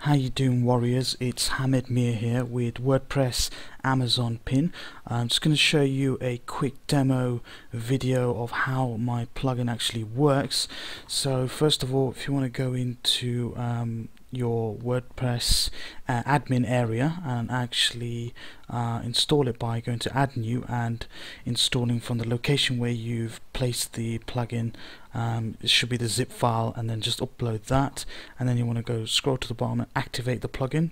How you doing, warriors? It's Ali-Miah here with WordPress Amazon pin. I'm just going to show you a quick demo video of how my plugin actually works. So first of all, if you want to go into your WordPress admin area and actually install it by going to add new and installing from the location where you've placed the plugin. It should be the zip file, and then just upload that, and then you want to go scroll to the bottom and activate the plugin.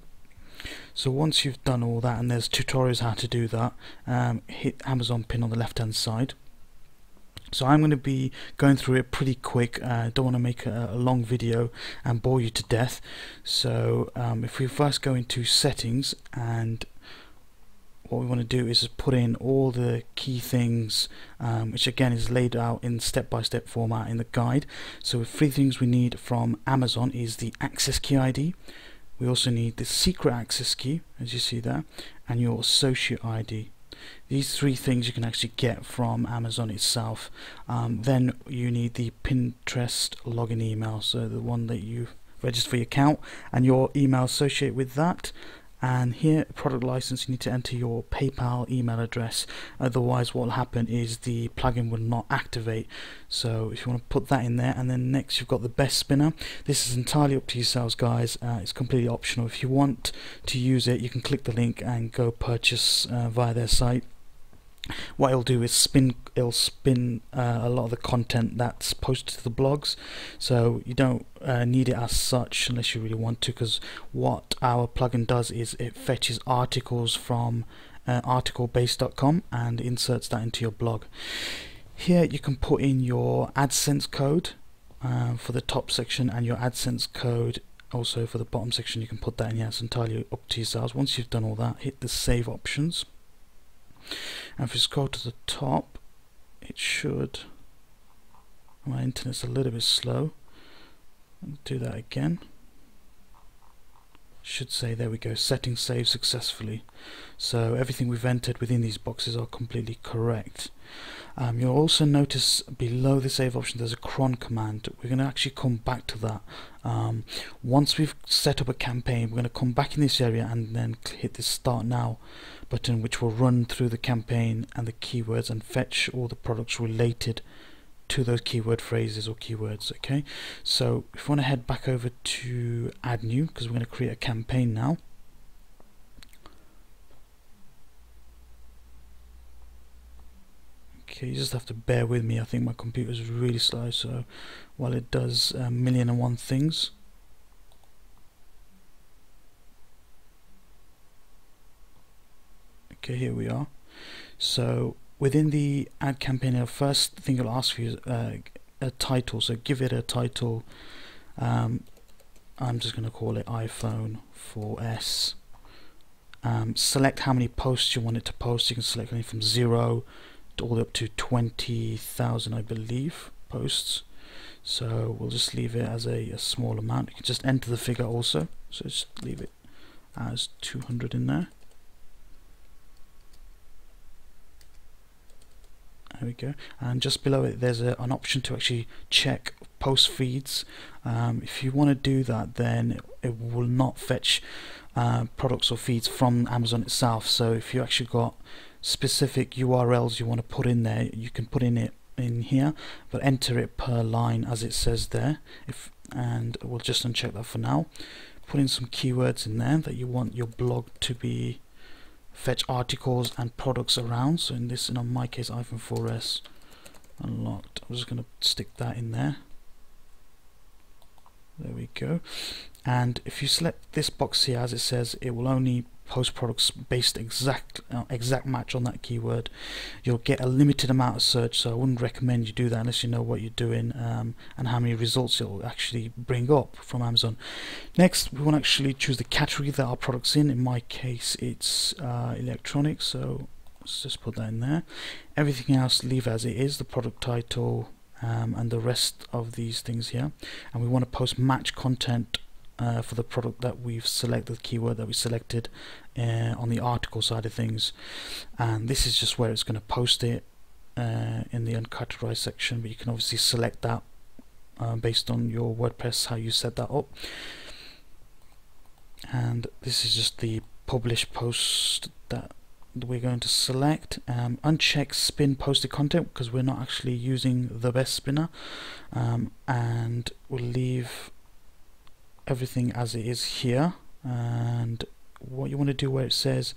So once you've done all that, and there's tutorials how to do that, hit Amazon pin on the left hand side. So I'm going to be going through it pretty quick. I don't want to make a long video and bore you to death. So if we first go into settings, and what we want to do is just put in all the key things, which again is laid out in step-by-step format in the guide. So three things we need from Amazon is the access key ID. We also need the secret access key, as you see there, and your associate ID. These three things you can actually get from Amazon itself. Then you need the Pinterest login email, so the one that you register for your account and your email associated with that. And here, product license, you need to enter your PayPal email address, otherwise what will happen is the plugin will not activate. So if you want to put that in there, and then next you've got the best spinner. This is entirely up to yourselves, guys. It's completely optional. If you want to use it, you can click the link and go purchase via their site. What it'll do is it'll spin a lot of the content that's posted to the blogs, so you don't need it as such unless you really want to, because what our plugin does is it fetches articles from articlebase.com and inserts that into your blog. Here you can put in your AdSense code for the top section, and your AdSense code also for the bottom section. You can put that in here. It's entirely up to yourselves. Once you've done all that, hit the save options. And if you scroll to the top, it should, my internet's a little bit slow, I'll do that again. Should say, there we go, settings saved successfully. So everything we've entered within these boxes are completely correct. You'll also notice below the save option there's a cron command. We're going to actually come back to that. Once we've set up a campaign, we're going to come back in this area and then hit the start now button, which will run through the campaign and the keywords and fetch all the products related to those keyword phrases or keywords. Okay, so if you want to head back over to add new, because we're going to create a campaign now. Okay, you just have to bear with me. I think my computer is really slow, so while it does a million and one things. Okay, here we are. So within the ad campaign, the first thing it'll ask you is a title. So give it a title. I'm just going to call it iPhone 4S. Select how many posts you want it to post. You can select anything from 0 all the way up to 20,000, I believe, posts. So we'll just leave it as a small amount. You can just enter the figure also. So just leave it as 200 in there. There we go. And just below it there's an option to actually check post feeds. If you want to do that, then it will not fetch products or feeds from Amazon itself. So if you actually got specific URLs you want to put in there, you can put in here, but enter it per line as it says there. And we'll just uncheck that for now. Put in some keywords in there that you want your blog to be fetch articles and products around. So in my case, iPhone 4S unlocked. I'm just going to stick that in there. There we go. And if you select this box here, as it says, it will only post products based exact match on that keyword. You'll get a limited amount of search, so I wouldn't recommend you do that unless you know what you're doing and how many results it will actually bring up from Amazon. Next, we want to actually choose the category that our product's in. In my case, it's electronics, so let's just put that in there. Everything else leave as it is, the product title and the rest of these things here. And we want to post match content for the product that we've selected, the keyword that we selected on the article side of things. And this is just where it's going to post it in the uncategorized section, but you can obviously select that based on your WordPress, how you set that up. and this is just the publish post that we're going to select. Uncheck spin posted content because we're not actually using the best spinner, and we'll leave everything as it is here. And what you want to do, where it says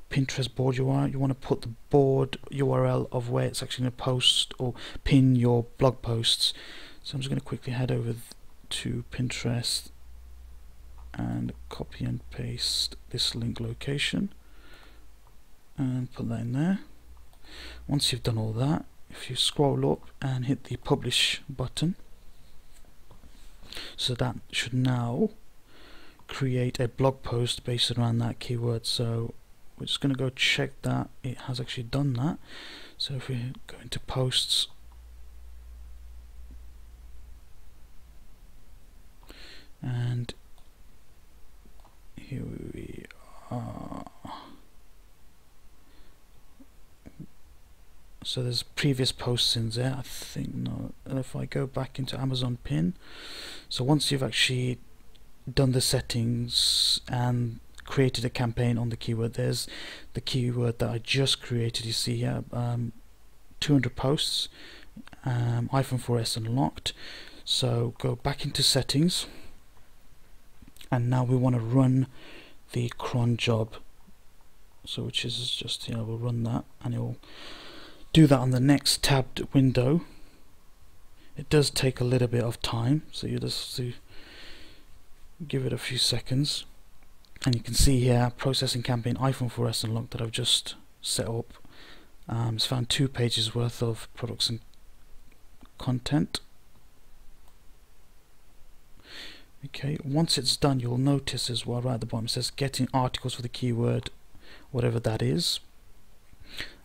Pinterest board URL, you want to put the board URL of where it's actually going to post or pin your blog posts. So I'm just going to quickly head over to Pinterest and copy and paste this link location and put that in there. Once you've done all that, if you scroll up and hit the publish button, so that should now create a blog post based around that keyword. So we're just going to go check that it has actually done that. So if we go into posts, and here we are. So there's previous posts in there, I think. No, and if I go back into Amazon Pin, so once you've actually done the settings and created a campaign on the keyword, there's the keyword that I just created. You see here, 200 posts, iPhone 4S unlocked. So go back into settings, and now we want to run the cron job. So which is just here, we'll run that, and it'll do that on the next tabbed window. It does take a little bit of time, so you just have to give it a few seconds. And you can see here, processing campaign iPhone 4S unlocked that I've just set up. It's found 2 pages worth of products and content. Okay, once it's done, you'll notice as well right at the bottom it says getting articles for the keyword, whatever that is.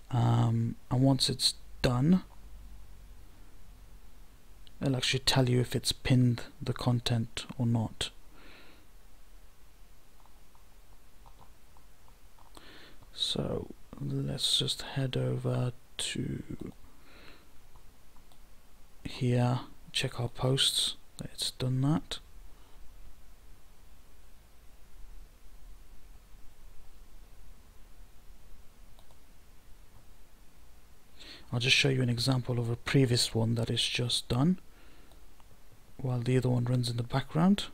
And once it's done, it'll actually tell you if it's pinned the content or not. So let's just head over to here, check our posts that it's done that. I'll just show you an example of a previous one that is just done while the other one runs in the background.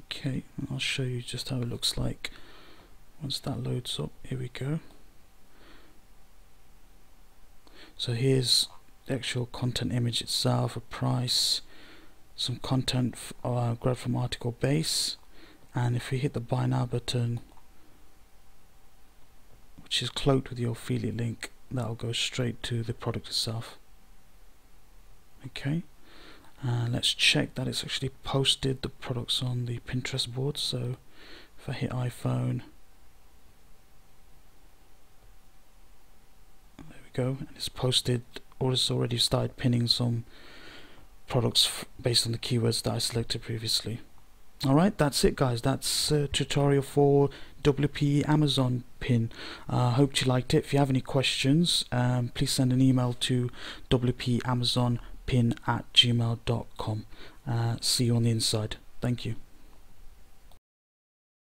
Okay, I'll show you just how it looks like once that loads up. Here we go. So here's the actual content image itself, a price, some content grabbed from article base, and if you hit the buy now button, which is cloaked with your affiliate link, that'll go straight to the product itself. Okay. Let's check that it's actually posted the products on the Pinterest board. So if I hit iPhone, there we go, and it's posted, or it's already started pinning some products based on the keywords that I selected previously. Alright, that's it guys, that's a tutorial for WP Amazon Pin. Hope you liked it. If you have any questions, please send an email to wpamazonpin@gmail.com. See you on the inside. Thank you.